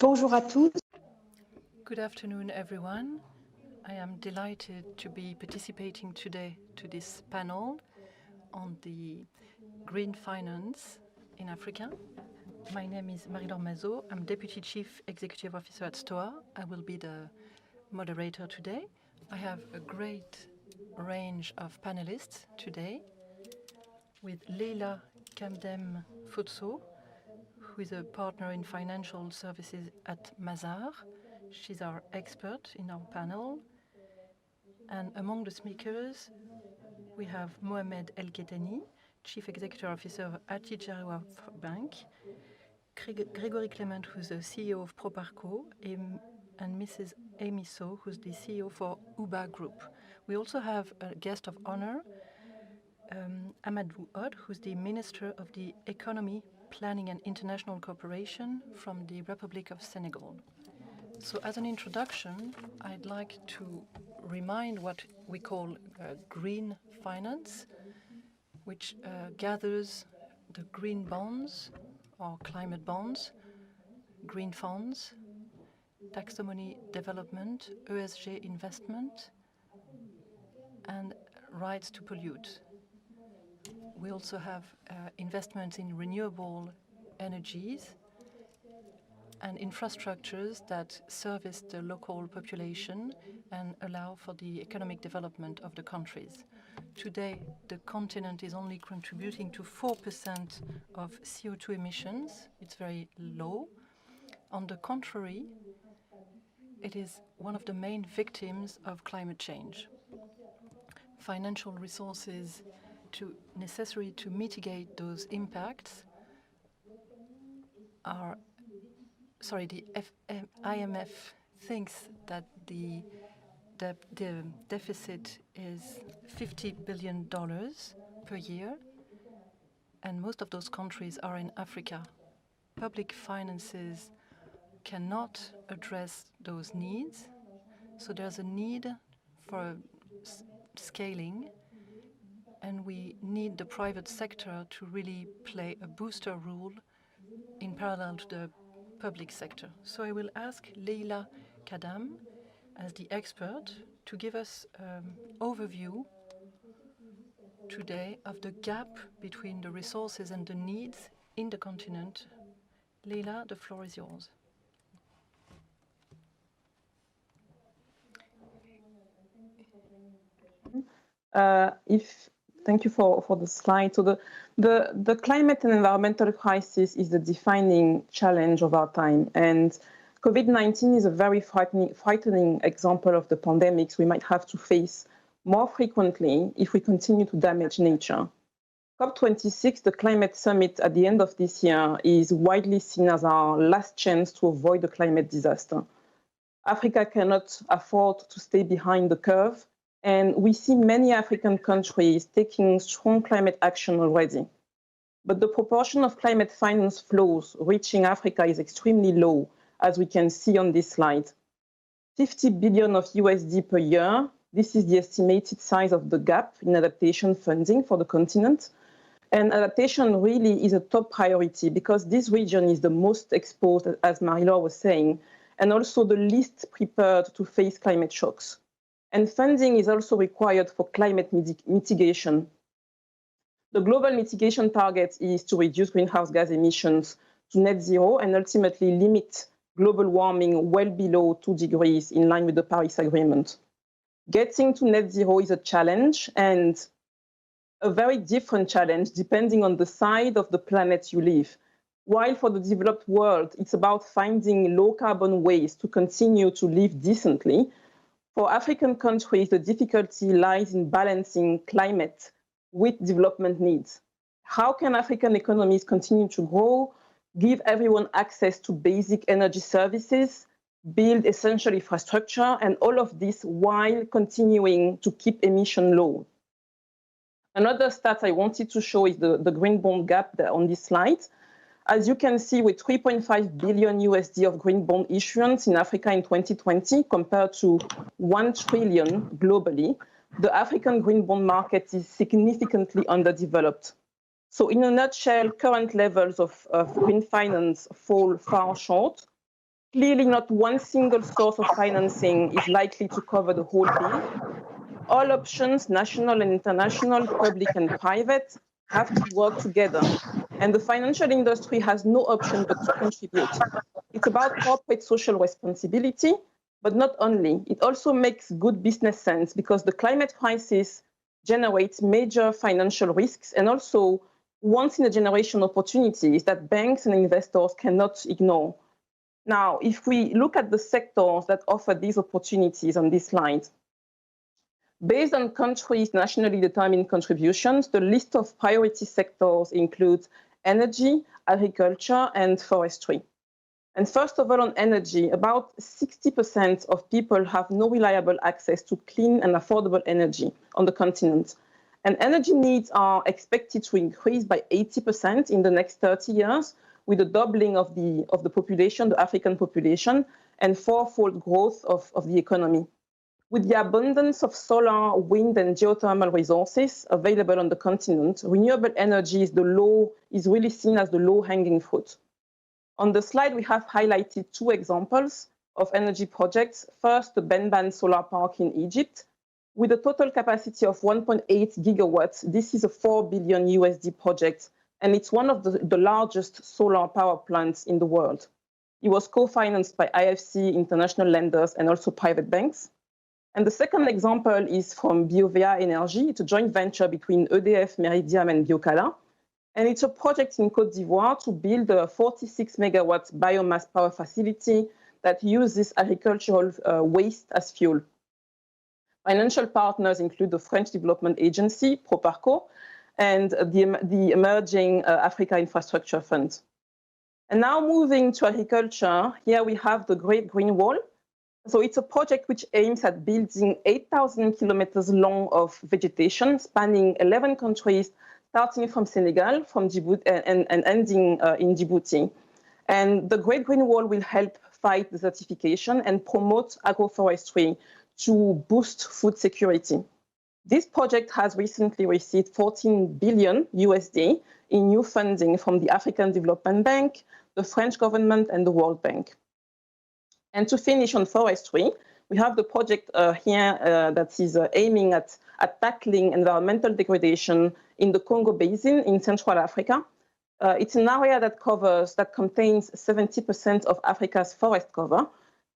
Bonjour à tous. Good afternoon, everyone. I am delighted to be participating today to this panel on the green finance in Africa. My name is Marie-Laure Mazot. I'm Deputy Chief Executive Officer at STOA. I will be the moderator today. I have a great range of panelists today with Leila Kamdem Futso, who is a partner in financial services at Mazars. She's our expert in our panel. And among the speakers, we have Mohamed El Kettani, Chief Executive Officer of Attijariwa Bank, Gregory Clement, who's the CEO of Proparco, and Mrs. Amy So, who's the CEO for Uba Group. We also have a guest of honor, Amadou Od, who's the Minister of the Economy, Planning and International Cooperation from the Republic of Senegal. So as an introduction, I'd like to remind what we call green finance, which gathers the green bonds or climate bonds, green funds, taxonomy development, ESG investment, and rights to pollute. We also have investments in renewable energies and infrastructures that service the local population and allow for the economic development of the countries. Today, the continent is only contributing to 4% of CO2 emissions. It's very low. On the contrary, it is one of the main victims of climate change. Financial resources necessary to mitigate those impacts are the IMF thinks that the deficit is $50 billion per year, and most of those countries are in Africa. Public finances cannot address those needs, so there's a need for scaling, and we need the private sector to really play a booster role in parallel to the public sector. So I will ask Leila Kamdem, as the expert, to give us an overview today of the gap between the resources and the needs in the continent. Leila, the floor is yours. Thank you for the slide. So the climate and environmental crisis is the defining challenge of our time. And COVID-19 is a very frightening example of the pandemics we might have to face more frequently if we continue to damage nature. COP26, the climate summit at the end of this year, is widely seen as our last chance to avoid a climate disaster. Africa cannot afford to stay behind the curve, and we see many African countries taking strong climate action already. But the proportion of climate finance flows reaching Africa is extremely low, as we can see on this slide. 50 billion of USD per year. This is the estimated size of the gap in adaptation funding for the continent. And adaptation really is a top priority because this region is the most exposed, as Marie-Laure was saying, and also the least prepared to face climate shocks. And funding is also required for climate mitigation. The global mitigation target is to reduce greenhouse gas emissions to net zero and ultimately limit global warming well below 2 degrees in line with the Paris Agreement. Getting to net zero is a challenge and a very different challenge depending on the side of the planet you live. While for the developed world, it's about finding low carbon ways to continue to live decently, for African countries, the difficulty lies in balancing climate with development needs. How can African economies continue to grow, give everyone access to basic energy services, build essential infrastructure, and all of this while continuing to keep emission low? Another stat I wanted to show is the green bond gap there on this slide. As you can see, with 3.5 billion USD of green bond issuance in Africa in 2020 compared to 1 trillion globally, the African green bond market is significantly underdeveloped. So in a nutshell, current levels of green finance fall far short Clearly, not one single source of financing is likely to cover the whole bill. All options, national and international, public and private, have to work together. And the financial industry has no option but to contribute. It's about corporate social responsibility, but not only. It also makes good business sense because the climate crisis generates major financial risks and also once in a generation opportunities that banks and investors cannot ignore. Now, if we look at the sectors that offer these opportunities on this slide, based on countries' nationally determined contributions, the list of priority sectors includes energy, agriculture, and forestry. And first of all, on energy, about 60% of people have no reliable access to clean and affordable energy on the continent. And energy needs are expected to increase by 80% in the next 30 years, with a doubling of the population, the African population, and fourfold growth of the economy. With the abundance of solar, wind, and geothermal resources available on the continent, renewable energy is really seen as the low-hanging fruit. On the slide, we have highlighted two examples of energy projects. First, the Benban Solar Park in Egypt. With a total capacity of 1.8 gigawatts, this is a $4 billion USD project, and it's one of the largest solar power plants in the world. It was co-financed by IFC, international lenders, and also private banks. And the second example is from Biovea Energy. It's a joint venture between EDF, Meridiam, and Biocala. And it's a project in Côte d'Ivoire to build a 46 megawatt biomass power facility that uses agricultural waste as fuel. Financial partners include the French Development Agency, Proparco, and the Emerging Africa Infrastructure Fund. And now moving to agriculture, here we have the Great Green Wall. So it's a project which aims at building 8,000 kilometers long of vegetation spanning 11 countries, starting from Senegal, from Djibouti, and ending in Djibouti. And the Great Green Wall will help fight desertification and promote agroforestry to boost food security. This project has recently received 14 billion USD in new funding from the African Development Bank, the French government, and the World Bank. And to finish on forestry, we have the project here that is aiming at tackling environmental degradation in the Congo Basin in Central Africa. It's an area that contains 70% of Africa's forest cover,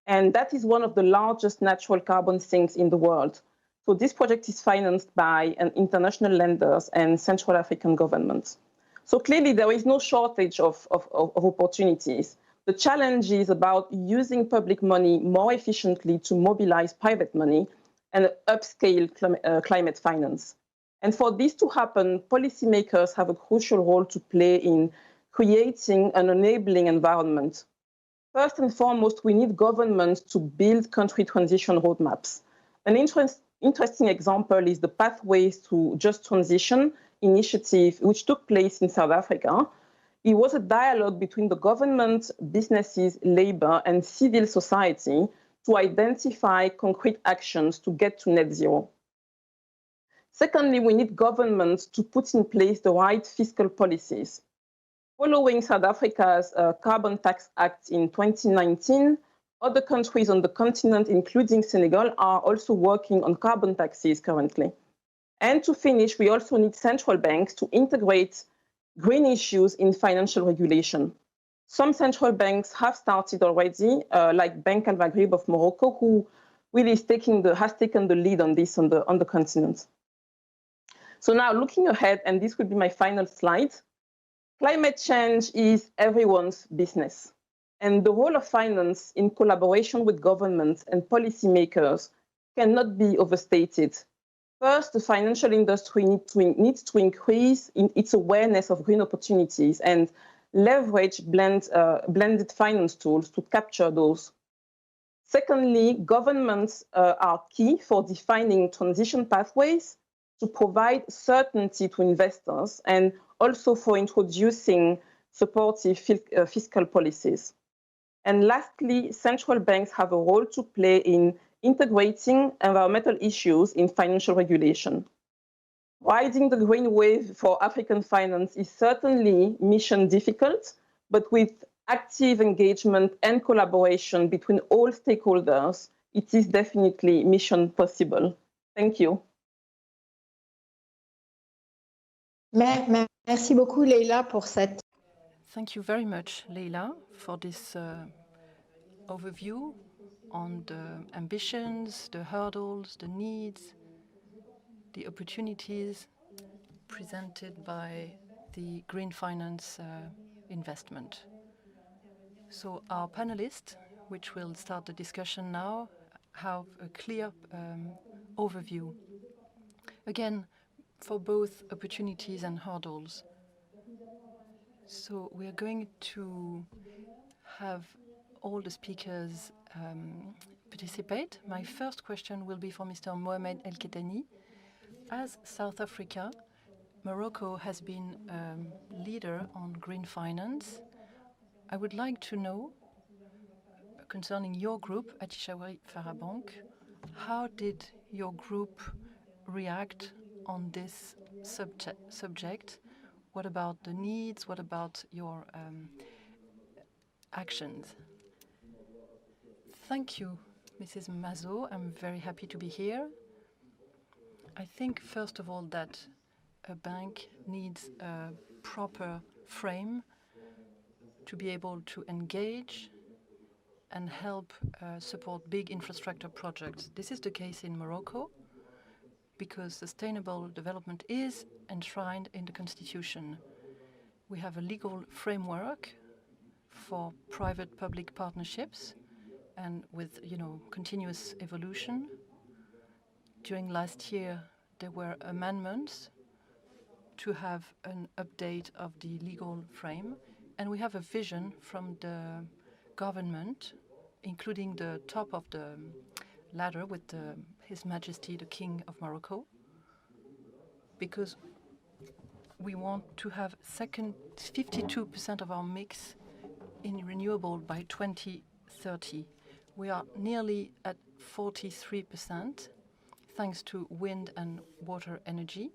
and that is one of the largest natural carbon sinks in the world. So this project is financed by international lenders and Central African governments. So clearly there is no shortage of opportunities. The challenge is about using public money more efficiently to mobilize private money and upscale climate finance. And for this to happen, policymakers have a crucial role to play in creating an enabling environment. First and foremost, we need governments to build country transition roadmaps. An interesting example is the Pathways to Just Transition initiative, which took place in South Africa. It was a dialogue between the government, businesses, labor, and civil society to identify concrete actions to get to net zero. Secondly, we need governments to put in place the right fiscal policies. Following South Africa's Carbon Tax Act in 2019, other countries on the continent, including Senegal, are also working on carbon taxes currently. And to finish, we also need central banks to integrate green issues in financial regulation. Some central banks have started already, like Bank Al Maghrib of Morocco, who really has taken the lead on this on the continent. So now looking ahead, and this will be my final slide, climate change is everyone's business. And the role of finance in collaboration with governments and policymakers cannot be overstated. First, the financial industry needs to increase its awareness of green opportunities and leverage blended finance tools to capture those. Secondly, governments are key for defining transition pathways to provide certainty to investors and also for introducing supportive fiscal policies. And lastly, central banks have a role to play in integrating environmental issues in financial regulation. Riding the green wave for African finance is certainly mission difficult, but with active engagement and collaboration between all stakeholders, it is definitely mission possible. Thank you. Merci beaucoup, Leila, pour cette. Thank you very much, Leila, for this overview on the ambitions, the hurdles, the needs, the opportunities presented by the green finance investment. So our panelists, which will start the discussion now, have a clear overview. Again, for both opportunities and hurdles. So we are going to have all the speakers participate. My first question will be for Mr. Mohamed El Kettani. As South Africa, Morocco has been leader on green finance. I would like to know, concerning your group, Atishawi Farabank, how did your group react on this subject? What about the needs? What about your actions? Thank you, Mrs. Mazo. I'm very happy to be here. I think, first of all, that a bank needs a proper frame to be able to engage and help support big infrastructure projects. This is the case in Morocco because sustainable development is enshrined in the constitution. We have a legal framework for private-public partnerships and with continuous evolution. During last year, there were amendments to have an update of the legal frame, and we have a vision from the government, including the top of the ladder with His Majesty the King of Morocco, because we want to have 52% of our mix in renewable by 2030. We are nearly at 43% thanks to wind and water energy.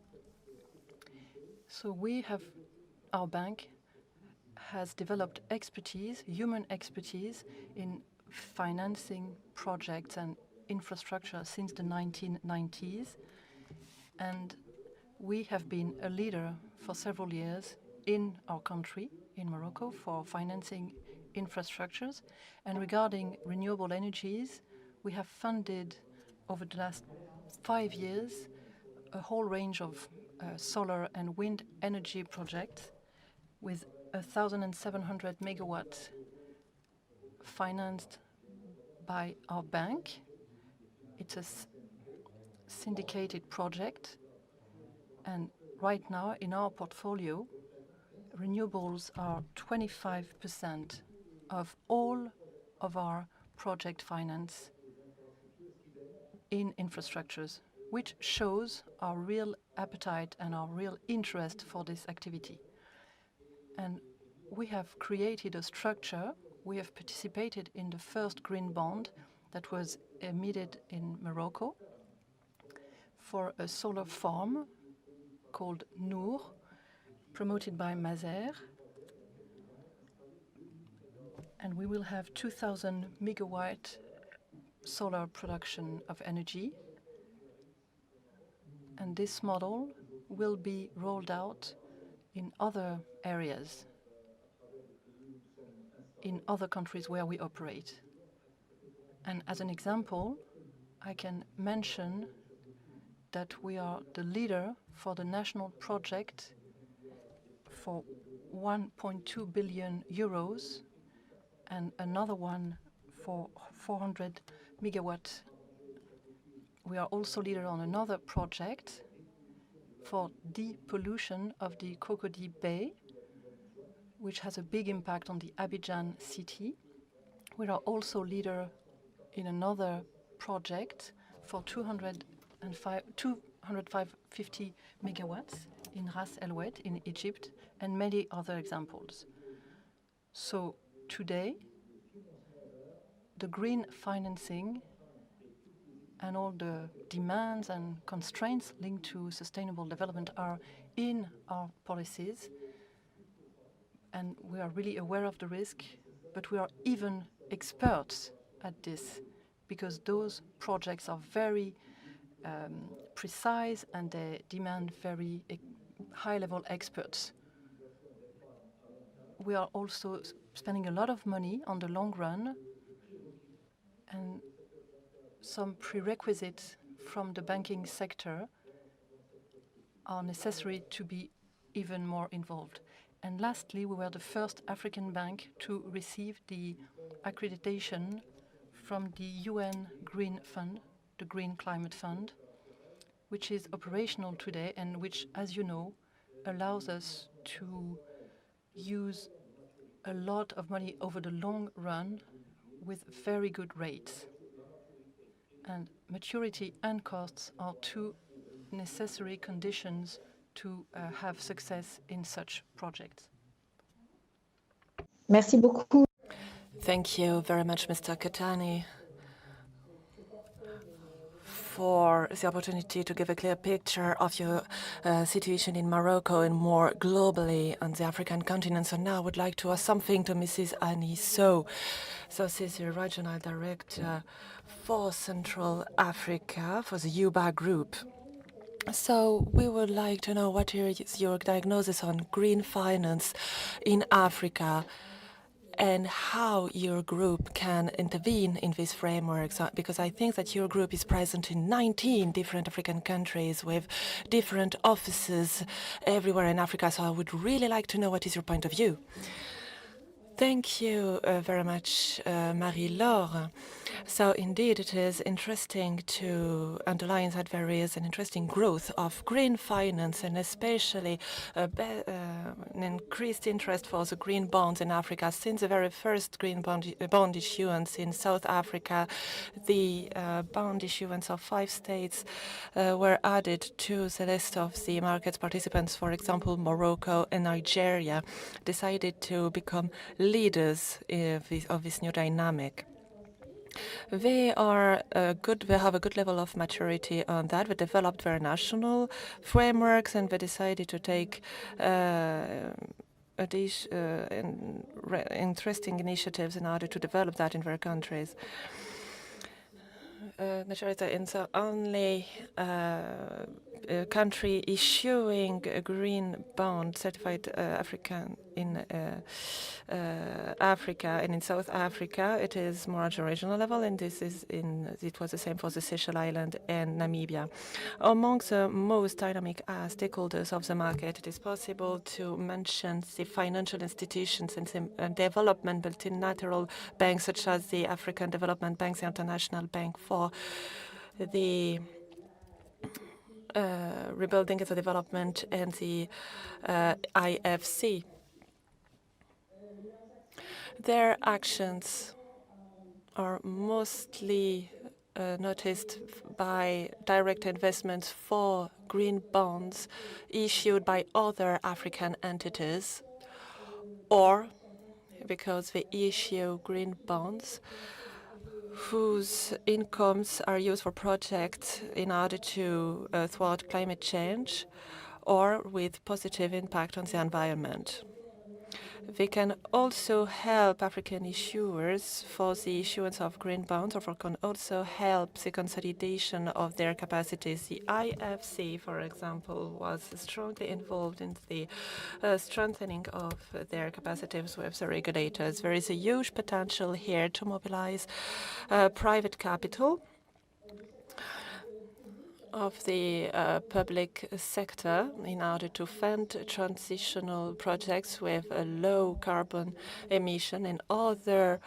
So our bank has developed expertise, human expertise in financing projects and infrastructure since the 1990s. And we have been a leader for several years in our country, in Morocco, for financing infrastructures. And regarding renewable energies, we have funded over the last 5 years a whole range of solar and wind energy projects with 1,700 megawatts financed by our bank. It's a syndicated project, and right now in our portfolio, renewables are 25% of all of our project finance in infrastructures, which shows our real appetite and our real interest for this activity. And we have created a structure. We have participated in the first green bond that was emitted in Morocco for a solar farm called Noor, promoted by Mazer. And we will have 2,000 megawatt solar production of energy. And this model will be rolled out in other areas, in other countries where we operate. And as an example, I can mention that we are the leader for the national project for 1.2 billion euros and another one for 400 megawatts. We are also leader on another project for depollution of the Cocody Bay, which has a big impact on the Abidjan city. We are also leader in another project for 250 megawatts in Ras El Oued in Egypt, and many other examples. So today, the green financing and all the demands and constraints linked to sustainable development are in our policies, and we are really aware of the risk. but we are even experts at this because those projects are very precise and they demand very high-level experts. We are also spending a lot of money on the long run, and some prerequisites from the banking sector are necessary to be even more involved. And lastly, we were the first African bank to receive the accreditation from the UN Green Fund, the Green Climate Fund, which is operational today and which, as you know, allows us to use a lot of money over the long run with very good rates. And maturity and costs are two necessary conditions to have success in such projects. Merci beaucoup. Thank you very much, Mr. Kettani, for the opportunity to give a clear picture of your situation in Morocco and more globally on the African continent. So now I would like to ask something to Mrs. Annie So. So she's the Regional Director for Central Africa for the UBA Group. So we would like to know what is your diagnosis on green finance in Africa and how your group can intervene in these frameworks, because I think that your group is present in 19 different African countries with different offices everywhere in Africa. So I would really like to know what is your point of view. Thank you very much, Marie-Laure. So indeed, it is interesting to underline that there is an interesting growth of green finance and especially an increased interest for the green bonds in Africa. Since the very first green bond issuance in South Africa, the bond issuance of 5 states were added to the list of the market participants. For example, Morocco and Nigeria decided to become leaders of this new dynamic. They have a good level of maturity on that. They developed their national frameworks and they decided to take interesting initiatives in order to develop that in their countries. Nigeria is the only country issuing a green bond certified African in Africa, and in South Africa it is more at a regional level, and it was the same for the Seychelles Island and Namibia. Among the most dynamic stakeholders of the market, it is possible to mention the financial institutions and development multilateral banks such as the African Development Bank, the International Bank for the Rebuilding and the Development, and the IFC. Their actions are mostly noticed by direct investments for green bonds issued by other African entities, or because they issue green bonds whose incomes are used for projects in order to thwart climate change or with positive impact on the environment. They can also help African issuers for the issuance of green bonds, or can also help the consolidation of their capacities. The IFC, for example, was strongly involved in the strengthening of their capacities with the regulators. There is a huge potential here to mobilize private capital of the public sector in order to fund transitional projects with a low carbon emission and other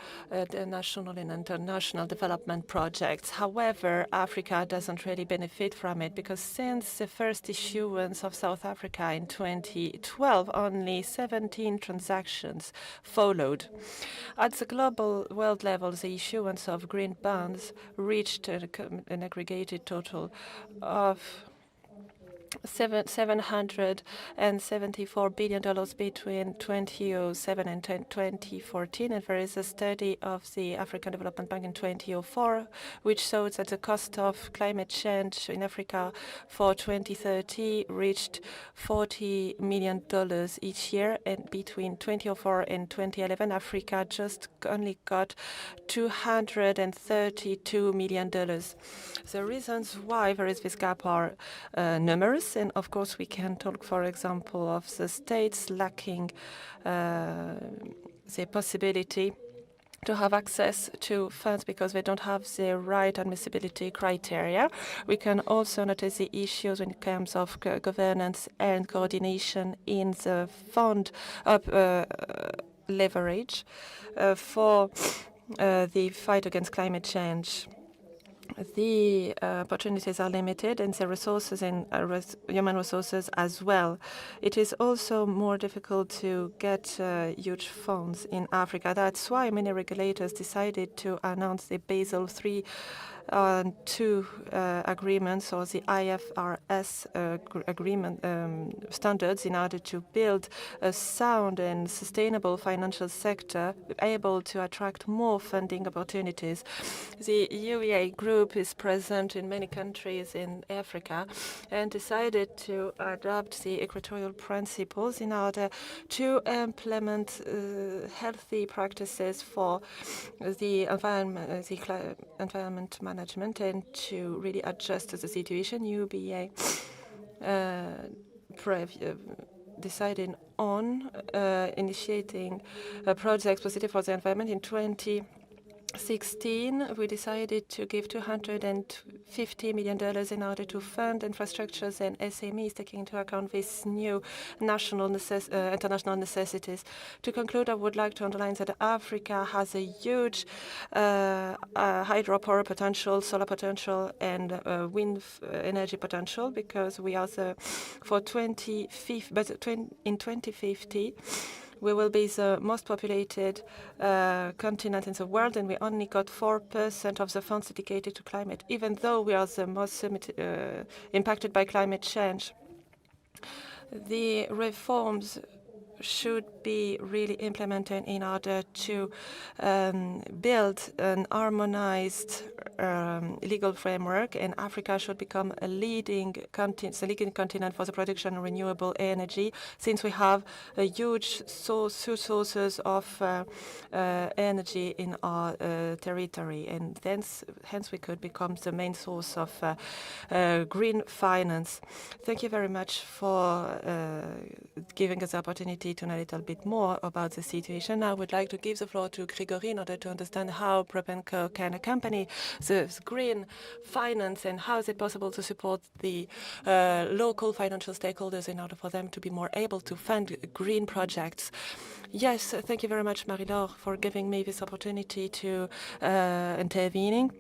national and international development projects. However, Africa doesn't really benefit from it because since the first issuance of South Africa in 2012, only 17 transactions followed. At the global world level, the issuance of green bonds reached an aggregated total of $774 billion between 2007 and 2014. And there is a study of the African Development Bank in 2004, which shows that the cost of climate change in Africa for 2030 reached $40 million each year. And between 2004 and 2011, Africa just only got $232 million. The reasons why there is this gap are numerous. And of course, we can talk, for example, of the states lacking the possibility to have access to funds because they don't have the right admissibility criteria. We can also notice the issues when it comes of governance and coordination in the fund of leverage for the fight against climate change. The opportunities are limited, and the resources and human resources as well. It is also more difficult to get huge funds in Africa. That's why many regulators decided to announce the Basel III two agreements, or the IFRS agreement standards, in order to build a sound and sustainable financial sector able to attract more funding opportunities. The UEA group is present in many countries in Africa and decided to adopt the equatorial principles in order to implement healthy practices for the environment management and to really adjust to the situation. UEA decided on initiating projects positive for the environment. In 2016, we decided to give $250 million in order to fund infrastructures and SMEs, taking into account these new national international necessities. To conclude, I would like to underline that Africa has a huge hydropower potential, solar potential, and wind energy potential, because we are for 2050, but in 2050. We will be the most populated continent in the world, and we only got 4% of the funds dedicated to climate, even though we are the most impacted by climate change. The reforms should be really implemented in order to build an harmonized legal framework, and Africa should become a leading continent for the production of renewable energy, since we have a huge sources of energy in our territory, and hence we could become the main source of green finance. Thank you very much for giving us the opportunity to know a little bit more about the situation. I would like to give the floor to Grégory in order to understand how Propenco can accompany the green finance and how is it possible to support the local financial stakeholders in order for them to be more able to fund green projects. Yes, thank you very much, Marie-Laure, for giving me this opportunity to intervening.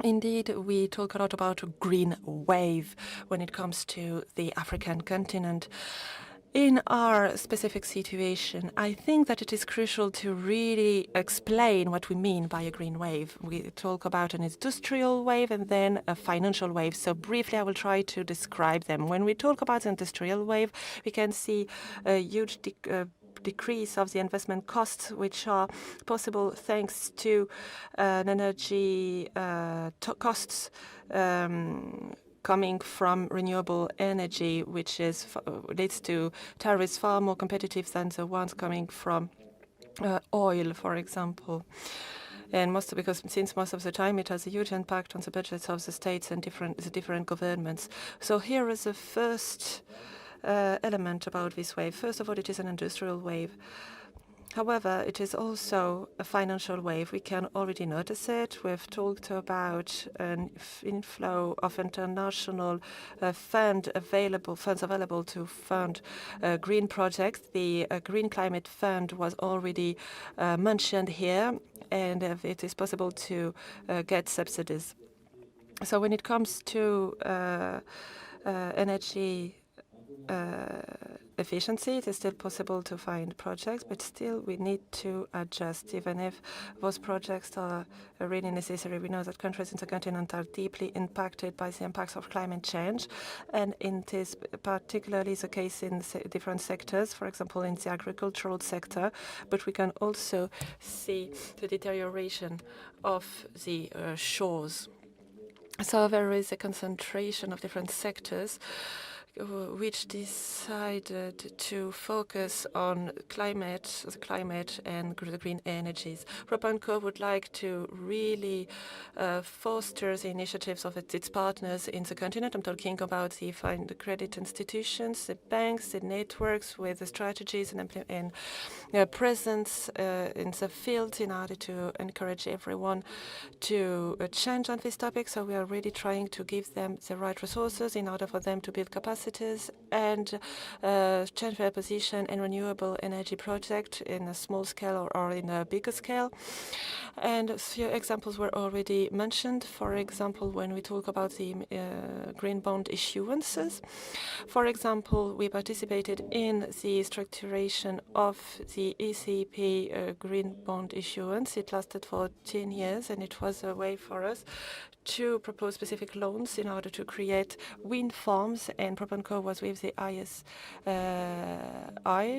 Indeed, we talk a lot about a green wave when it comes to the African continent. In our specific situation, I think that it is crucial to really explain what we mean by a green wave. We talk about an industrial wave and then a financial wave. So briefly, I will try to describe them. When we talk about the industrial wave, we can see a huge decrease of the investment costs, which are possible thanks to energy costs coming from renewable energy, which leads to tariffs far more competitive than the ones coming from oil, for example. And since most of the time it has a huge impact on the budgets of the states and the different governments. So here is the first element about this wave. First of all, it is an industrial wave. However, it is also a financial wave. We can already notice it. We've talked about an inflow of international funds available to fund green projects. The Green Climate Fund was already mentioned here, and it is possible to get subsidies. So when it comes to energy efficiency. It is still possible to find projects, but still we need to adjust, even if those projects are really necessary. We know that countries in the continent are deeply impacted by the impacts of climate change, and it is particularly the case in different sectors, for example, in the agricultural sector, but we can also see the deterioration of the shores. So there is a concentration of different sectors which decided to focus on the climate and the green energies. Propanco would like to really foster the initiatives of its partners in the continent. I'm talking about the credit institutions, the banks, the networks with the strategies and presence in the field in order to encourage everyone to change on this topic. So we are really trying to give them the right resources in order for them to build capacities and change their position in renewable energy project in a small scale or in a bigger scale. And a few examples were already mentioned. For example, when we talk about the green bond issuances, for example, we participated in the structuration of the ECP green bond issuance. It lasted for 10 years, and it was a way for us to propose specific loans in order to create wind farms, and Propanco was with the ISI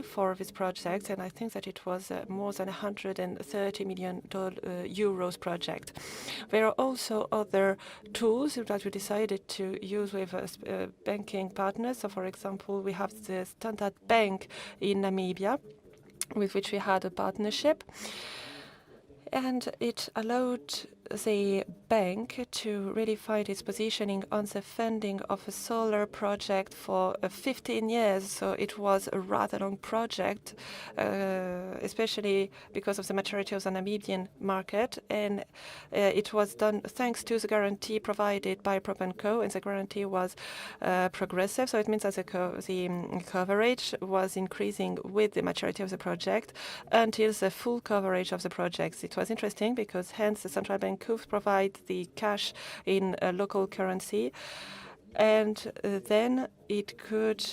for this project, and I think that it was more than 130 million euros project. There are also other tools that we decided to use with banking partners. So, for example, we have the Standard Bank in Namibia, with which we had a partnership, and it allowed the bank to really find its positioning on the funding of a solar project for 15 years. So it was a rather long project, especially because of the maturity of the Namibian market. And it was done thanks to the guarantee provided by Propanco, and the guarantee was progressive. So it means that the coverage was increasing with the maturity of the project until the full coverage of the projects. It was interesting because hence the central bank could provide the cash in a local currency, and then it could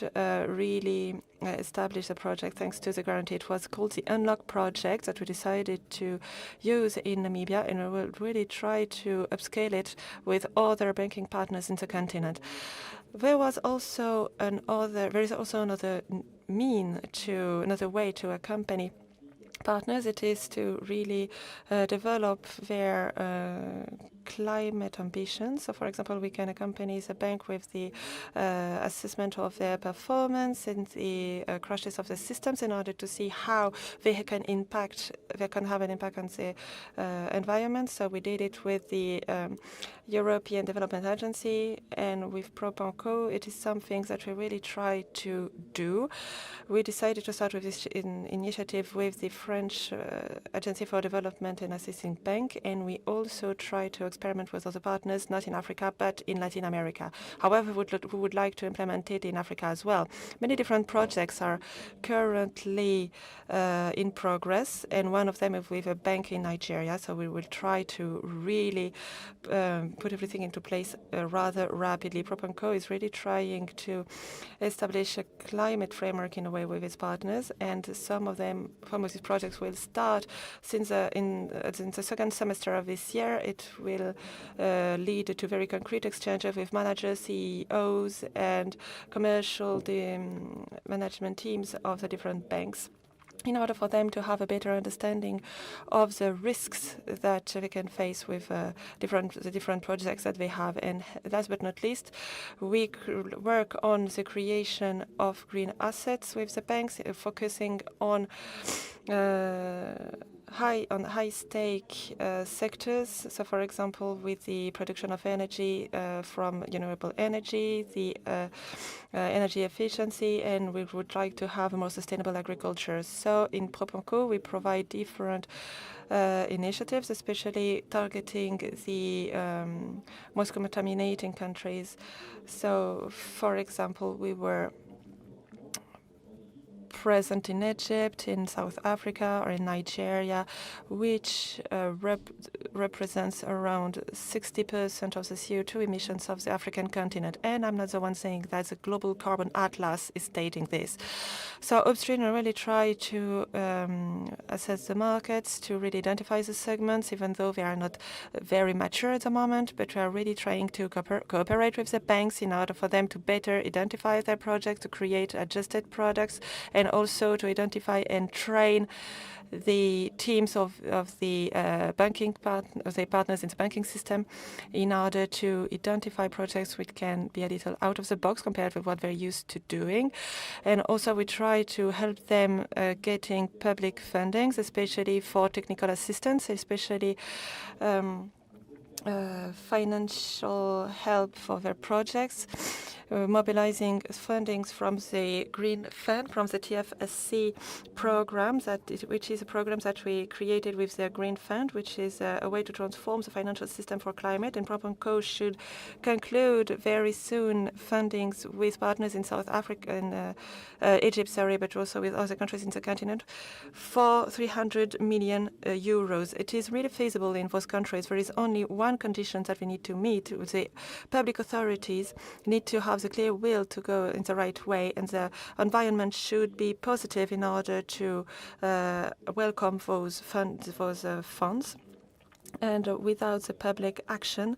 really establish a project thanks to the guarantee. It was called the Unlock project that we decided to use in Namibia, and we will really try to upscale it with other banking partners in the continent. There is also another way to accompany partners. It is to really develop their climate ambitions. So, for example, we can accompany the bank with the assessment of their performance and the crashes of the systems in order to see how they can have an impact on the environment. So we did it with the European Development Agency, and with Propanco, it is something that we really try to do. We decided to start with this initiative with the French Agency for Development and Assisting Bank, and we also try to experiment with other partners, not in Africa, but in Latin America. However, we would like to implement it in Africa as well. Many different projects are currently in progress, and one of them is with a bank in Nigeria. So we will try to really put everything into place rather rapidly. Propanco is really trying to establish a climate framework in a way with its partners, and some of these projects will start since in the second semester of this year. It will lead to very concrete exchanges with managers, CEOs, and commercial management teams of the different banks, in order for them to have a better understanding of the risks that they can face with the different projects that they have. And last but not least, we work on the creation of green assets with the banks, focusing on high stake sectors. So, for example, with the production of energy from renewable energy, the energy efficiency, and we would like to have a more sustainable agriculture. So in Propanco, we provide different initiatives, especially targeting the most contaminating countries. So, for example, we were present in Egypt, in South Africa, or in Nigeria, which represents around 60% of the CO2 emissions of the African continent. And I'm not the one saying that the Global Carbon Atlas is stating this. So upstream, I really try to assess the markets, to really identify the segments, even though they are not very mature at the moment, but we are really trying to cooperate with the banks in order for them to better identify their projects, to create adjusted products, and also to identify and train the teams of the partners in the banking system in order to identify projects which can be a little out of the box compared with what they're used to doing. And also we try to help them getting public fundings, especially for technical assistance, especially financial help for their projects, mobilizing fundings from the Green Fund, from the TFSC program, which is a program that we created with the Green Fund, which is a way to transform the financial system for climate. And Proponco should conclude very soon fundings with partners in South Africa and Egypt, but also with other countries in the continent for 300 million euros. It is really feasible in those countries. There is only one condition that we need to meet. The public authorities need to have the clear will to go in the right way, and the environment should be positive in order to welcome those funds. And without the public action,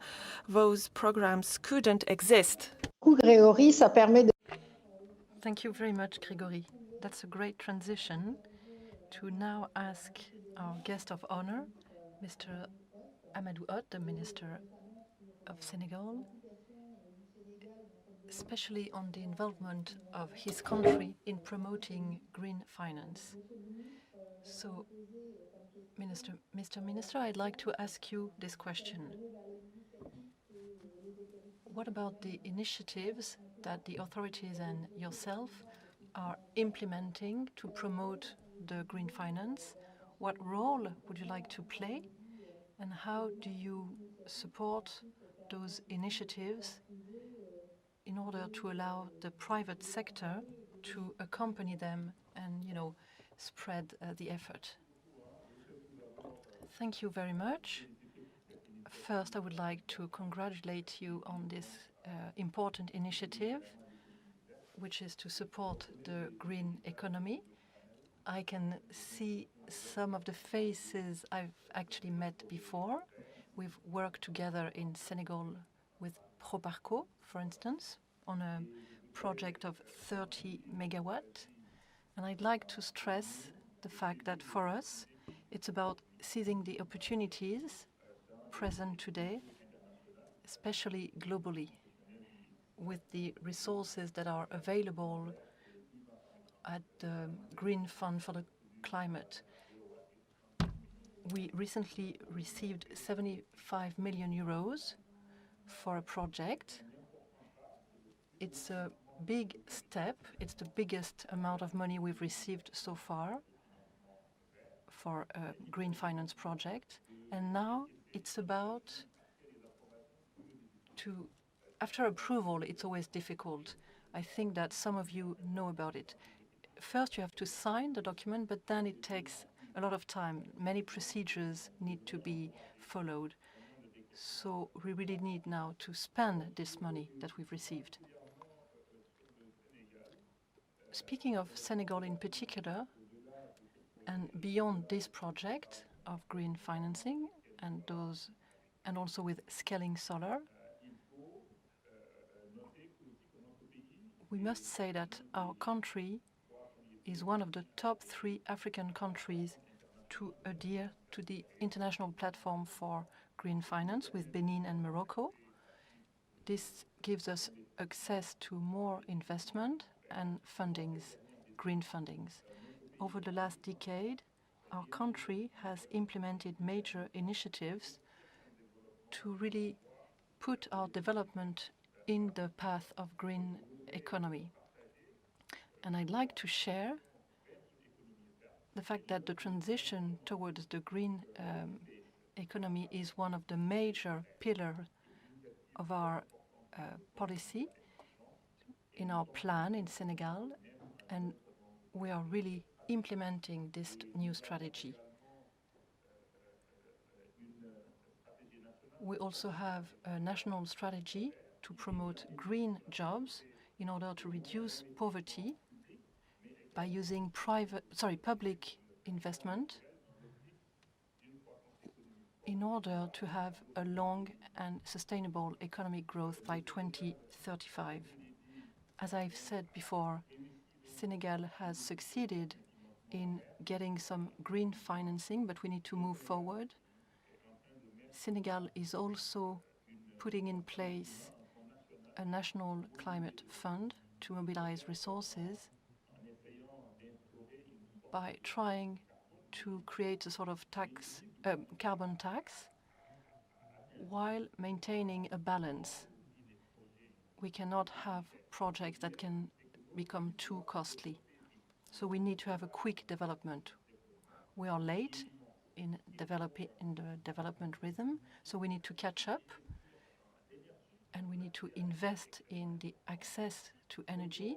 those programs couldn't exist. Grégory, ça permet de... Thank you very much, Grégory. That's a great transition to now ask our guest of honor, Mr. Amadou Hott, the Minister of Senegal, especially on the involvement of his country in promoting green finance. So, Mr. Minister, I'd like to ask you this question. What about the initiatives that the authorities and yourself are implementing to promote the green finance? What role would you like to play? And how do you support those initiatives in order to allow the private sector to accompany them and, spread the effort? Thank you very much. First, I would like to congratulate you on this important initiative, which is to support the green economy. I can see some of the faces I've actually met before. We've worked together in Senegal with Proparco, for instance, on a project of 30 megawatt. And I'd like to stress the fact that for us, it's about seizing the opportunities present today, especially globally, with the resources that are available at the Green Fund for the Climate. We recently received 75 million euros for a project. It's a big step. It's the biggest amount of money we've received so far for a green finance project. And now it's about after approval, it's always difficult. I think that some of you know about it. First, you have to sign the document, but then it takes a lot of time. Many procedures need to be followed. So we really need now to spend this money that we've received. Speaking of Senegal in particular, and beyond this project of green financing and also with scaling solar, we must say that our country is one of the top 3 African countries to adhere to the international platform for green finance with Benin and Morocco. This gives us access to more investment and fundings, green fundings. Over the last decade, our country has implemented major initiatives to really put our development in the path of green economy. And I'd like to share the fact that the transition towards the green economy is one of the major pillars of our policy in our plan in Senegal. And we are really implementing this new strategy. We also have a national strategy to promote green jobs in order to reduce poverty by using public investment in order to have a long and sustainable economic growth by 2035. As I've said before, Senegal has succeeded in getting some green financing, but we need to move forward. Senegal is also putting in place a national climate fund to mobilize resources by trying to create a sort of carbon tax while maintaining a balance. We cannot have projects that can become too costly. So we need to have a quick development. We are late in the development rhythm, so we need to catch up, and we need to invest in the access to energy.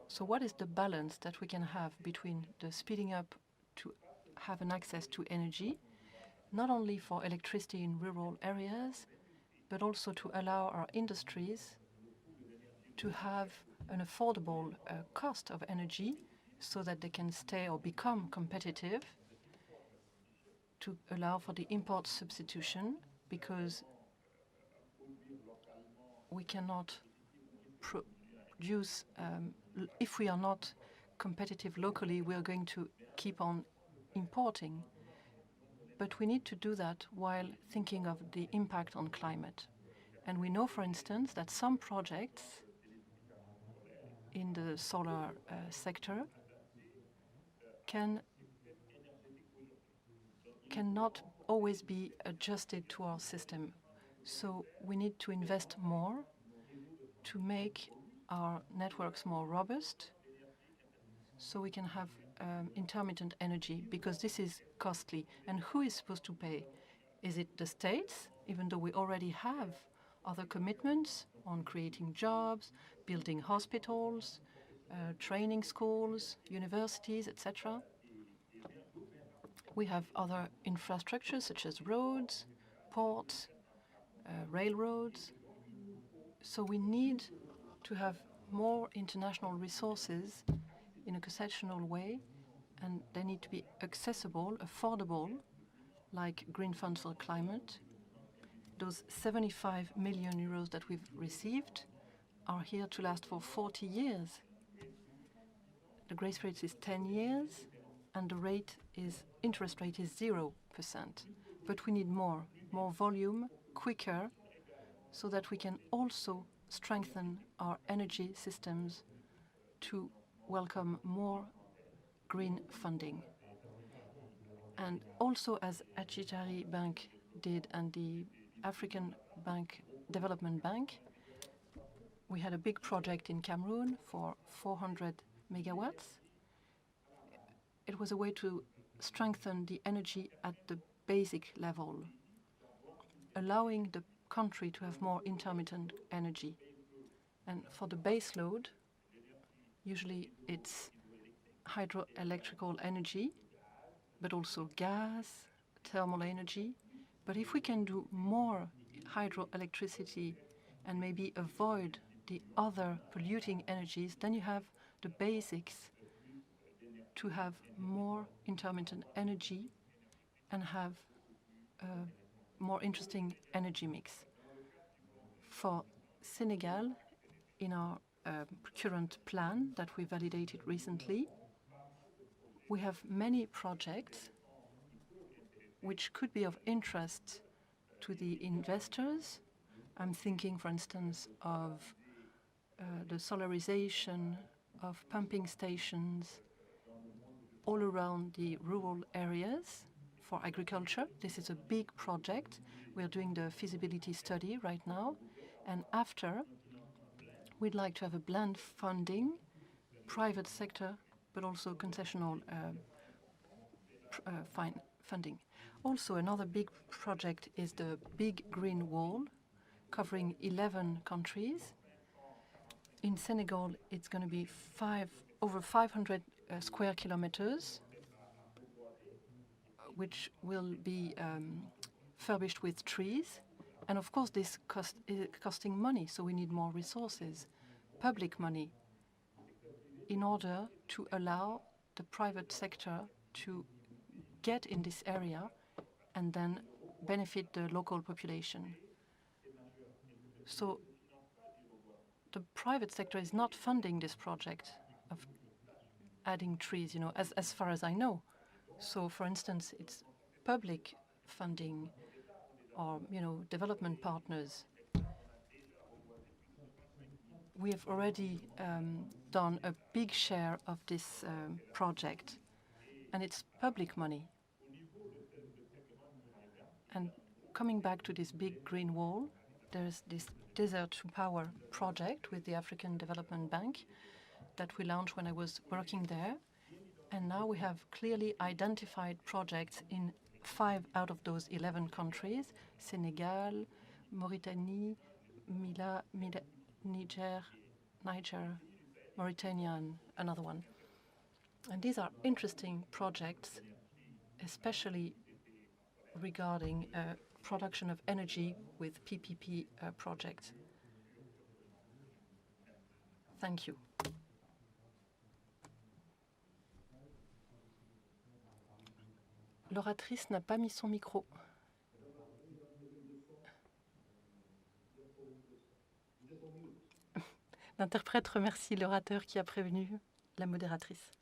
So what is the balance that we can have between the speeding up to have an access to energy, not only for electricity in rural areas, but also to allow our industries to have an affordable cost of energy so that they can stay or become competitive, to allow for the import substitution, because we cannot produce, if we are not competitive locally, we are going to keep on importing. But we need to do that while thinking of the impact on climate. And we know, for instance, that some projects in the solar sector cannot always be adjusted to our system. So we need to invest more to make our networks more robust, so we can have intermittent energy, because this is costly. And who is supposed to pay? Is it the states, even though we already have other commitments on creating jobs, building hospitals, training schools, universities, etc.? We have other infrastructures such as roads, ports, railroads. So we need to have more international resources in a concessional way, and they need to be accessible, affordable, like Green Funds for Climate. Those 75 million euros that we've received are here to last for 40 years. The grace rate is 10 years, and the interest rate is 0%. But we need more volume, quicker, so that we can also strengthen our energy systems to welcome more green funding. And also, as Ajitari Bank did and the African Development Bank, we had a big project in Cameroon for 400 megawatts. It was a way to strengthen the energy at the basic level, allowing the country to have more intermittent energy. And for the base load, usually it's hydroelectrical energy, but also gas, thermal energy. But if we can do more hydroelectricity and maybe avoid the other polluting energies, then you have the basics to have more intermittent energy and have a more interesting energy mix. For Senegal, in our current plan that we validated recently, we have many projects which could be of interest to the investors. I'm thinking, for instance, of the solarization of pumping stations all around the rural areas for agriculture. This is a big project. We're doing the feasibility study right now. And after, we'd like to have a blend funding, private sector, but also concessional funding. Also, another big project is the Big Green Wall, covering 11 countries. In Senegal, it's going to be over 500 square kilometers, which will be furbished with trees. And of course, this is costing money, so we need more resources, public money, in order to allow the private sector to get in this area and then benefit the local population. So the private sector is not funding this project of adding trees, as far as I know. So, for instance, it's public funding or, development partners. We have already done a big share of this project, and it's public money. And coming back to this big green wall, there's this Desert to Power project with the African Development Bank that we launched when I was working there. And now we have clearly identified projects in 5 out of those 11 countries: Senegal, Mauritania, Niger, Mauritania, and another one. And these are interesting projects, especially regarding production of energy with PPP projects. Thank you. L'oratrice n'a pas mis son micro. L'interprète remercie l'orateur qui a prévenu la modératrice.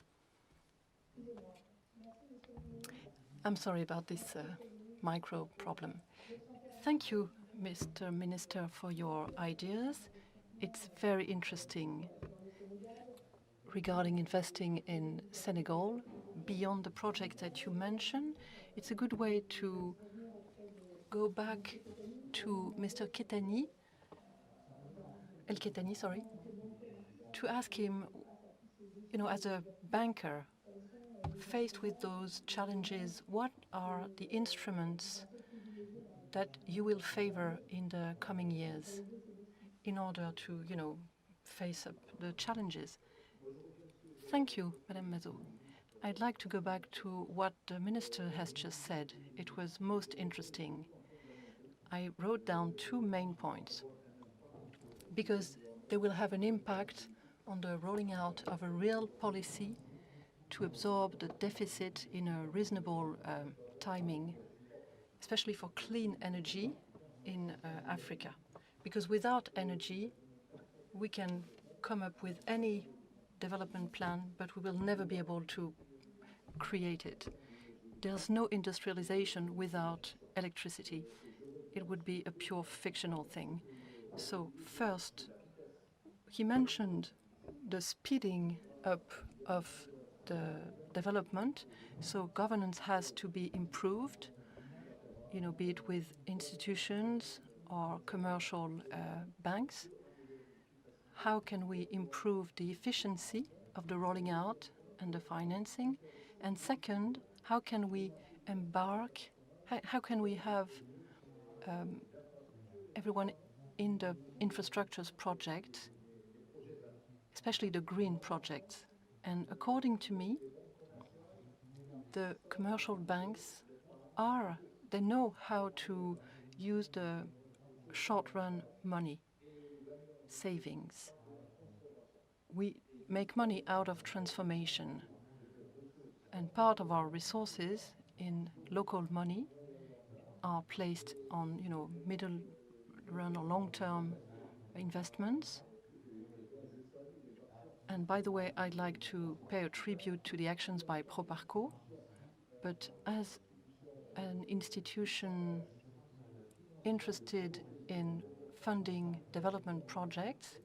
I'm sorry about this micro problem. Thank you, Mr. Minister, for your ideas. It's very interesting regarding investing in Senegal. Beyond the project that you mentioned, it's a good way to go back to Mr. El Kettani, sorry, to ask him, as a banker, faced with those challenges, what are the instruments that you will favor in the coming years in order to, face up the challenges? Thank you, Madame Mazot. I'd like to go back to what the Minister has just said. It was most interesting. I wrote down 2 main points, because they will have an impact on the rolling out of a real policy to absorb the deficit in a reasonable timing, especially for clean energy in Africa. Because without energy, we can come up with any development plan, but we will never be able to create it. There's no industrialization without electricity. It would be a pure fictional thing. So first, he mentioned the speeding up of the development, so governance has to be improved, be it with institutions or commercial banks. How can we improve the efficiency of the rolling out and the financing? And second, how can we how can we have everyone in the infrastructures project, especially the green projects? And according to me, the commercial banks they know how to use the short-run money savings. We make money out of transformation, and part of our resources in local money are placed on, middle run or long-term investments. And by the way, I'd like to pay a tribute to the actions by Proparco, but as an institution interested in funding development projects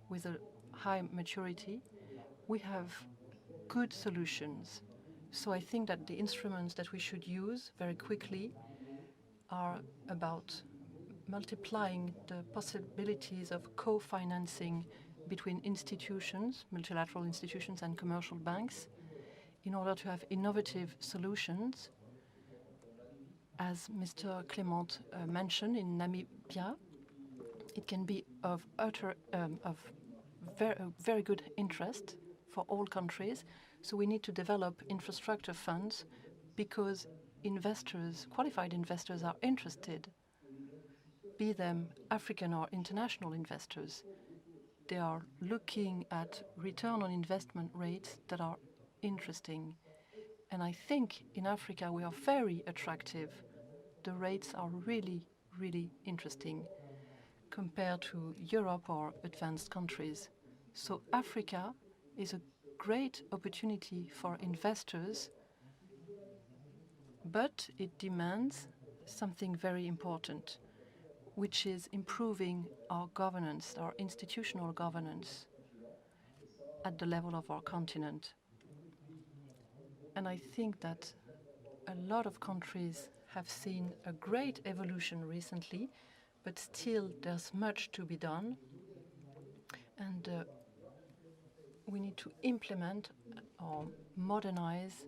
with a high maturity, we have good solutions. So I think that the instruments that we should use very quickly are about multiplying the possibilities of co-financing between institutions, multilateral institutions and commercial banks, in order to have innovative solutions. As Mr. Clément mentioned, in Namibia, it can be of very good interest for all countries. So we need to develop infrastructure funds because investors, qualified investors, are interested, be them African or international investors. They are looking at return on investment rates that are interesting. And I think in Africa we are very attractive. The rates are really, really interesting compared to Europe or advanced countries. So Africa is a great opportunity for investors, but it demands something very important, which is improving our governance, our institutional governance at the level of our continent. And I think that a lot of countries have seen a great evolution recently, but still there's much to be done. And we need to implement or modernize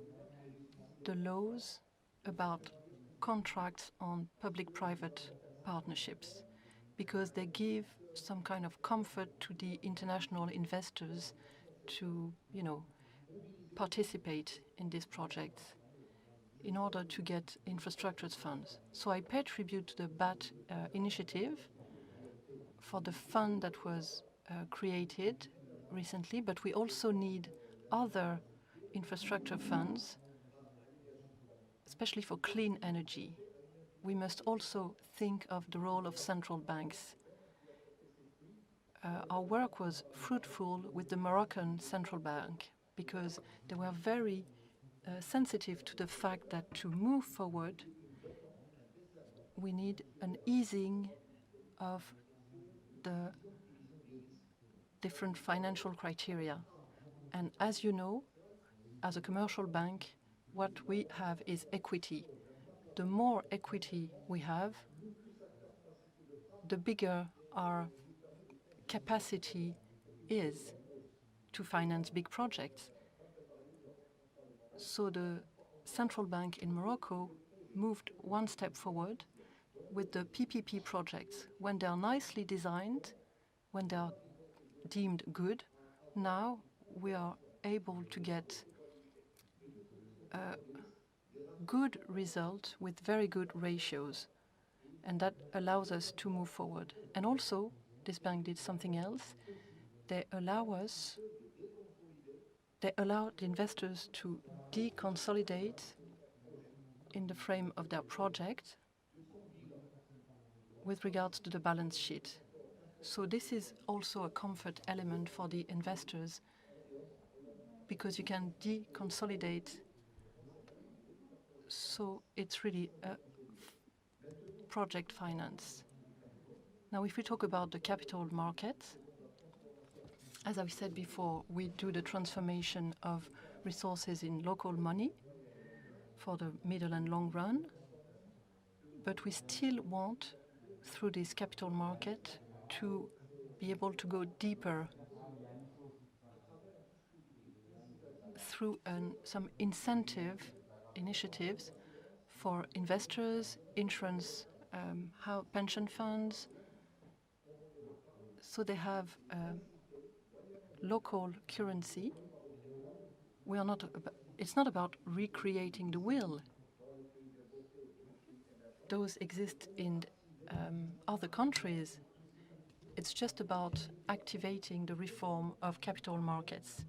the laws about contracts on public-private partnerships, because they give some kind of comfort to the international investors to, participate in these projects in order to get infrastructure funds. So I pay tribute to the BAT initiative for the fund that was created recently, but we also need other infrastructure funds, especially for clean energy. We must also think of the role of central banks. Our work was fruitful with the Moroccan Central Bank because they were very sensitive to the fact that to move forward, we need an easing of the different financial criteria. And as you know, as a commercial bank, what we have is equity. The more equity we have, the bigger our capacity is to finance big projects. So the central bank in Morocco moved one step forward with the PPP projects. When they are nicely designed, when they are deemed good, now we are able to get a good result with very good ratios. And that allows us to move forward. And also, this bank did something else. They allow the investors to deconsolidate in the frame of their project with regards to the balance sheet. So this is also a comfort element for the investors because you can deconsolidate. So it's really a project finance. Now, if we talk about the capital market, as I've said before, we do the transformation of resources in local money for the middle and long run, but we still want, through this capital market, to be able to go deeper through some incentive initiatives for investors, insurance, pension funds, so they have local currency. It's not about recreating the wheel. Those exist in other countries. It's just about activating the reform of capital markets.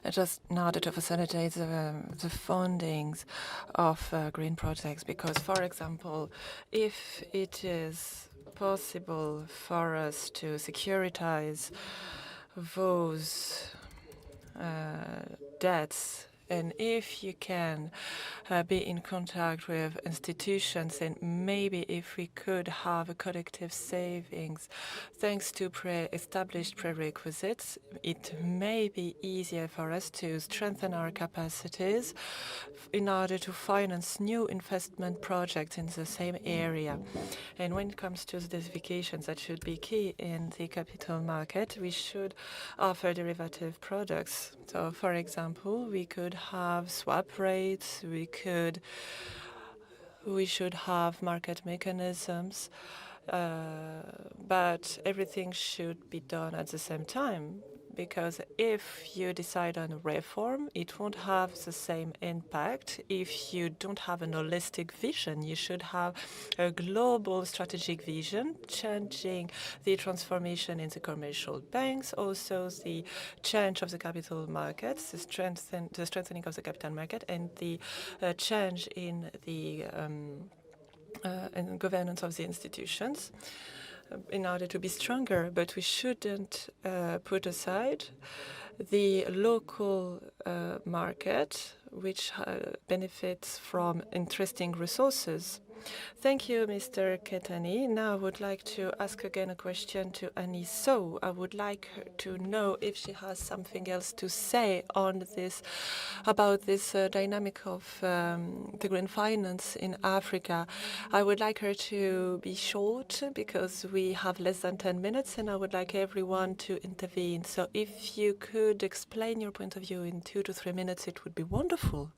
Just in order to facilitate the fundings of green projects, because, for example, if it is possible for us to securitize those debts, and if you can be in contact with institutions, and maybe if we could have a collective savings thanks to established prerequisites, it may be easier for us to strengthen our capacities in order to finance new investment projects in the same area. And when it comes to the diversifications, that should be key in the capital market. We should offer derivative products. So, for example, we could have swap rates, we could we should have market mechanisms, but everything should be done at the same time. Because if you decide on a reform, it won't have the same impact if you don't have an holistic vision. You should have a global strategic vision, changing the transformation in the commercial banks, also the change of the capital markets, the strengthening of the capital market, and the change in the governance of the institutions in order to be stronger. But we shouldn't put aside the local market, which benefits from interesting resources. Thank you, Mr. Kettani. Now I would like to ask again a question to Annie So. I would like her to know if she has something else to say on this, about this dynamic of the green finance in Africa. I would like her to be short because we have less than 10 minutes and I would like everyone to intervene. So if you could explain your point of view in 2 to 3 minutes, it would be wonderful.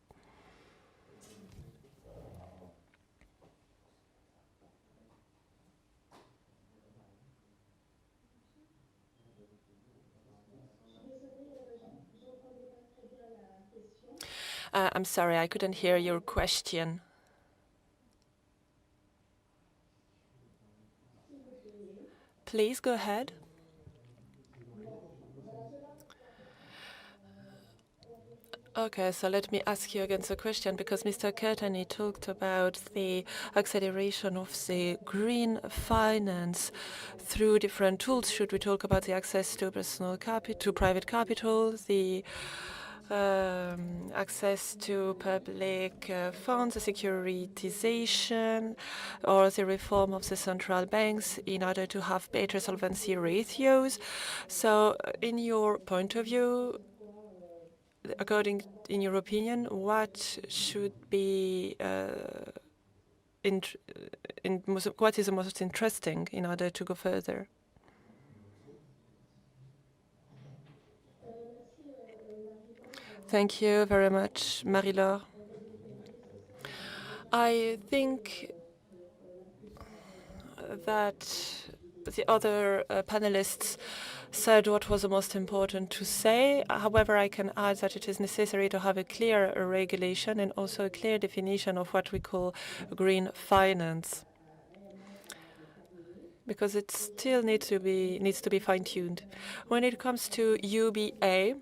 I'm sorry, I couldn't hear your question. Please go ahead. Okay, so let me ask you again the question, because Mr. Kettani talked about the acceleration of the green finance through different tools. Should we talk about the access to personal capital, to private capital, the access to public funds, the securitization, or the reform of the central banks in order to have better solvency ratios? So in your point of view, according, in your opinion, what should be what is the most interesting in order to go further? Thank you very much, Marie-Laure. I think that the other panelists said what was the most important to say. However, I can add that it is necessary to have a clear regulation and also a clear definition of what we call green finance, because it still needs to be fine-tuned. When it comes to UBA,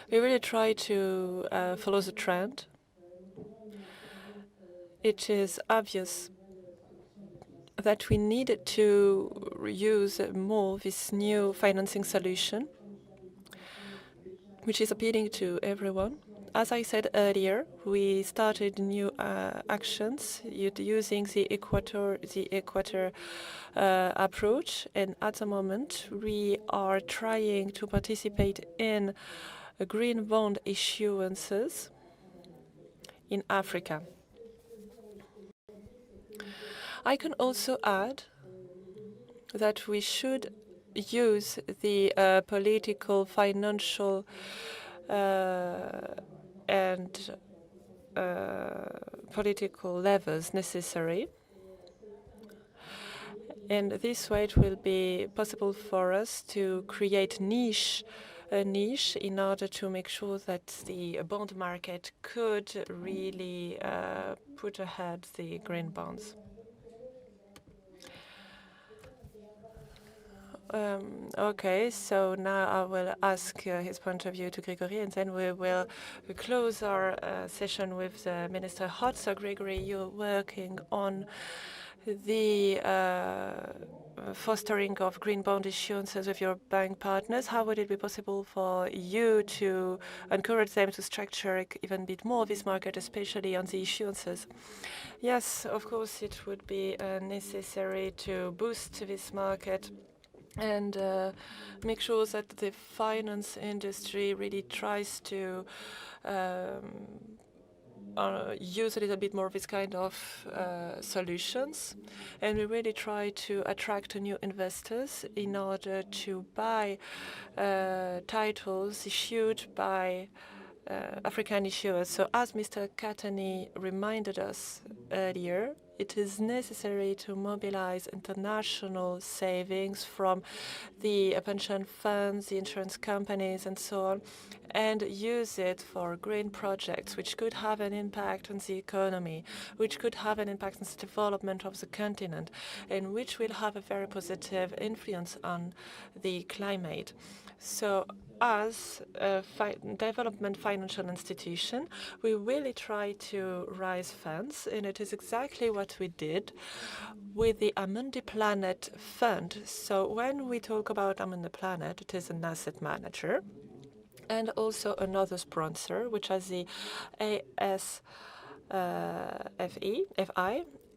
we really try to follow the trend. It is obvious that we need to use more this new financing solution, which is appealing to everyone. As I said earlier, we started new actions using the Equator approach, and at the moment we are trying to participate in green bond issuances in Africa. I can also add that we should use the political, financial, and political levers necessary. And this way it will be possible for us to create a niche in order to make sure that the bond market could really put ahead the green bonds. Okay, so now I will ask his point of view to Gregory, and then we will close our session with the Minister Hott. So Gregory, you're working on the fostering of green bond issuances with your bank partners. How would it be possible for you to encourage them to structure even a bit more this market, especially on the issuances? Yes, of course, it would be necessary to boost this market and make sure that the finance industry really tries to use a little bit more of this kind of solutions. And we really try to attract new investors in order to buy titles issued by African issuers. So as Mr. Katani reminded us earlier, it is necessary to mobilize international savings from the pension funds, the insurance companies, and so on, and use it for green projects, which could have an impact on the economy, which could have an impact on the development of the continent, and which will have a very positive influence on the climate. So as a development financial institution, we really try to raise funds, and it is exactly what we did with the Amundi Planet Fund. So when we talk about Amundi Planet, it is an asset manager and also another sponsor, which is the ASFI,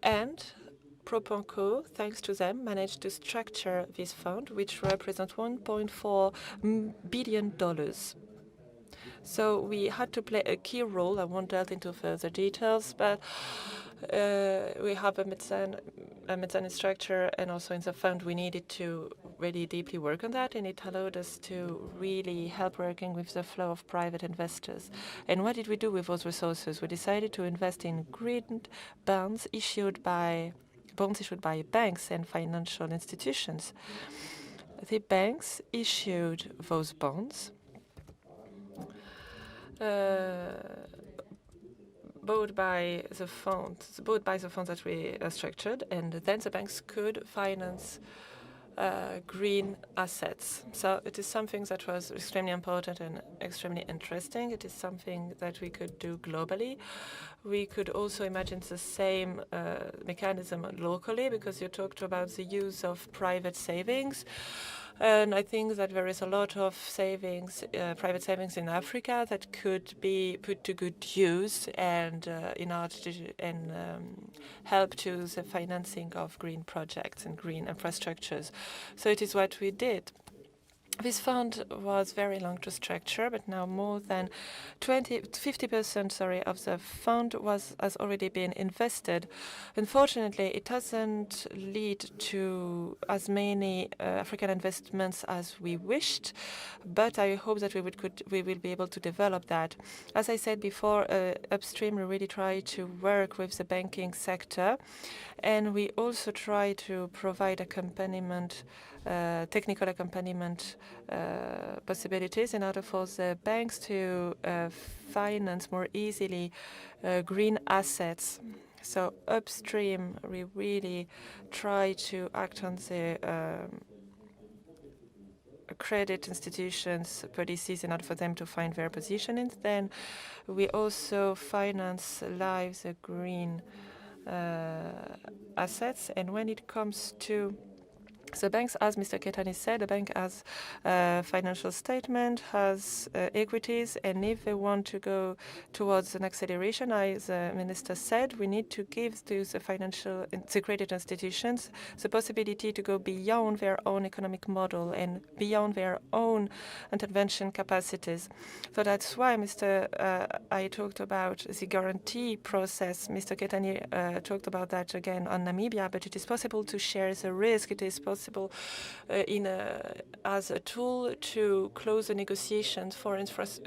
and Propanco, thanks to them, managed to structure this fund, which represents $1.4 billion. So we had to play a key role. I won't delve into further details, but we have a mezzanine structure, and also in the fund we needed to really deeply work on that, and it allowed us to really help working with the flow of private investors. And what did we do with those resources? We decided to invest in green bonds issued by banks and financial institutions. The banks issued those bonds bought by the funds that we structured, and then the banks could finance green assets. So it is something that was extremely important and extremely interesting. It is something that we could do globally. We could also imagine the same mechanism locally, because you talked about the use of private savings. And I think that there is a lot of savings, private savings in Africa that could be put to good use, and in order to help to the financing of green projects and green infrastructures. So it is what we did. This fund was very long to structure, but now more than 50% of the fund has already been invested. Unfortunately, it doesn't lead to as many African investments as we wished, but I hope that we will be able to develop that. As I said before, upstream we really try to work with the banking sector, and we also try to provide accompaniment, technical accompaniment possibilities in order for the banks to finance more easily green assets. So upstream, we really try to act on the credit institutions' policies in order for them to find their positioning. Then we also finance live the green assets. And when it comes to the banks, as Mr. Ketani said, the bank has a financial statement, has equities, and if they want to go towards an acceleration, as the Minister said, we need to give to the credit institutions the possibility to go beyond their own economic model and beyond their own intervention capacities. So that's why I talked about the guarantee process. Mr. Ketani talked about that again on Namibia, but it is possible to share the risk. It is possible as a tool to close the negotiations for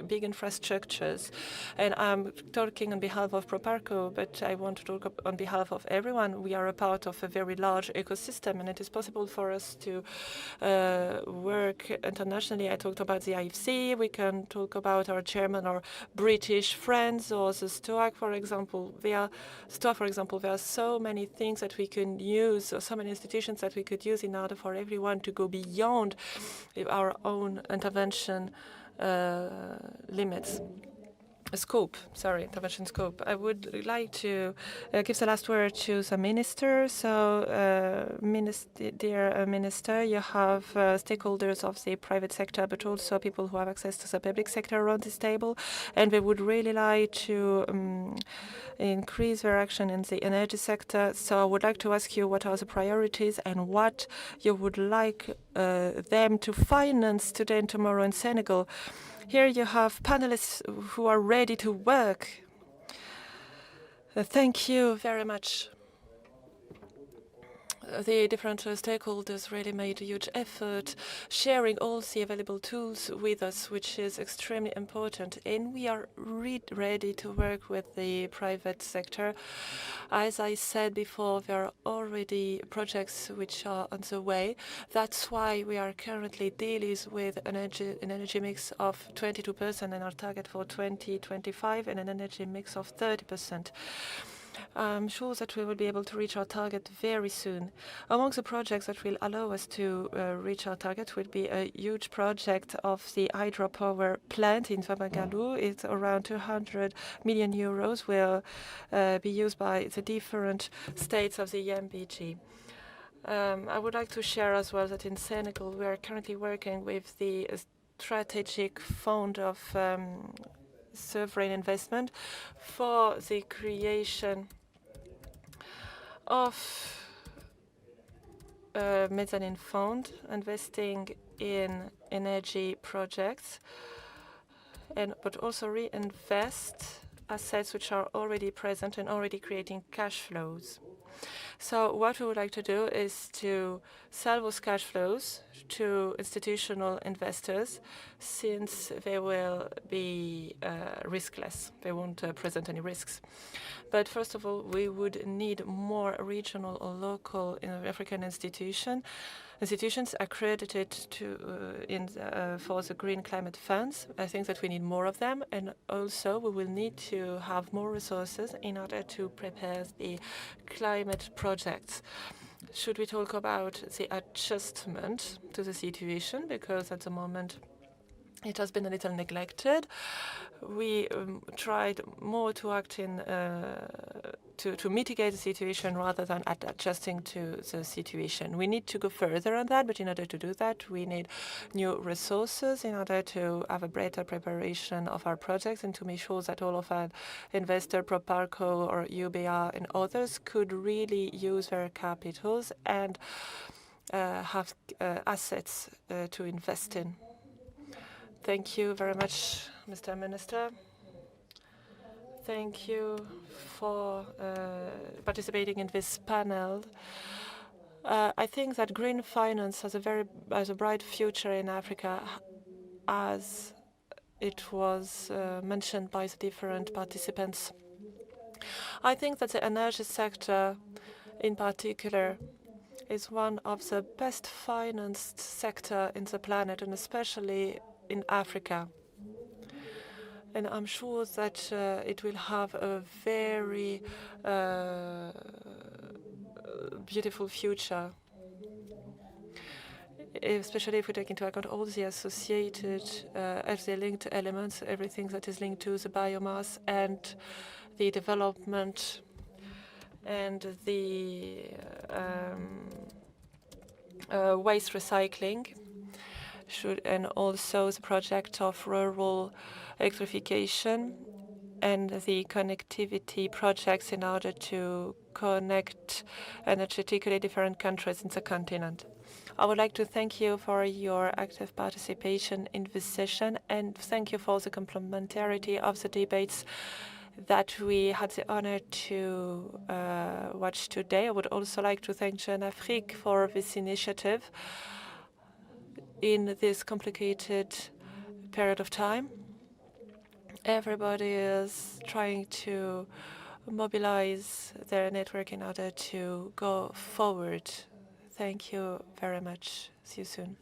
big infrastructures. And I'm talking on behalf of Proparco, but I want to talk on behalf of everyone. We are a part of a very large ecosystem, and it is possible for us to work internationally. I talked about the IFC. We can talk about our German or British friends, or the STOA, for example. There are so many things that we can use, or so many institutions that we could use in order for everyone to go beyond our own intervention intervention scope. I would like to give the last word to the Minister. So, dear Minister, you have stakeholders of the private sector, but also people who have access to the public sector around this table, and we would really like to increase their action in the energy sector. So I would like to ask you what are the priorities and what you would like them to finance today and tomorrow in Senegal. Here you have panelists who are ready to work. Thank you very much. the different stakeholders really made a huge effort, sharing all the available tools with us, which is extremely important. And we are ready to work with the private sector. As I said before, there are already projects which are on the way. That's why we are currently dealing with an energy mix of 22% and our target for 2025 and an energy mix of 30%. I'm sure that we will be able to reach our target very soon. Among the projects that will allow us to reach our target will be a huge project of the hydropower plant in Famagalu. It's around 200 million euros, will be used by the different states of the MBG. I would like to share as well that in Senegal, we are currently working with the strategic fund of sovereign investment for the creation of a mezzanine fund investing in energy projects, but also reinvest assets which are already present and already creating cash flows. So what we would like to do is to sell those cash flows to institutional investors, since they will be riskless. They won't present any risks. But first of all, we would need more regional or local African institutions accredited for the green climate funds. I think that we need more of them, and also we will need to have more resources in order to prepare the climate projects. Should we talk about the adjustment to the situation, because at the moment it has been a little neglected. We tried more to act in to mitigate the situation rather than adjusting to the situation. We need to go further on that, but in order to do that, we need new resources in order to have a better preparation of our projects and to make sure that all of our investors, Proparco or UBR and others, could really use their capitals and have assets to invest in. Thank you very much, Mr. Minister. Thank you for participating in this panel. I think that green finance has a bright future in Africa, as it was mentioned by the different participants. I think that the energy sector, in particular, is one of the best financed sector in the planet, and especially in Africa. And I'm sure that it will have a very beautiful future, especially if we take into account all the associated, linked elements, everything that is linked to the biomass and the development and the waste recycling. And also the project of rural electrification and the connectivity projects in order to connect energetically different countries in the continent. I would like to thank you for your active participation in this session, and thank you for the complementarity of the debates that we had the honor to watch today. I would also like to thank Jeune Afrique for this initiative in this complicated period of time. Everybody is trying to mobilize their network in order to go forward. Thank you very much. See you soon.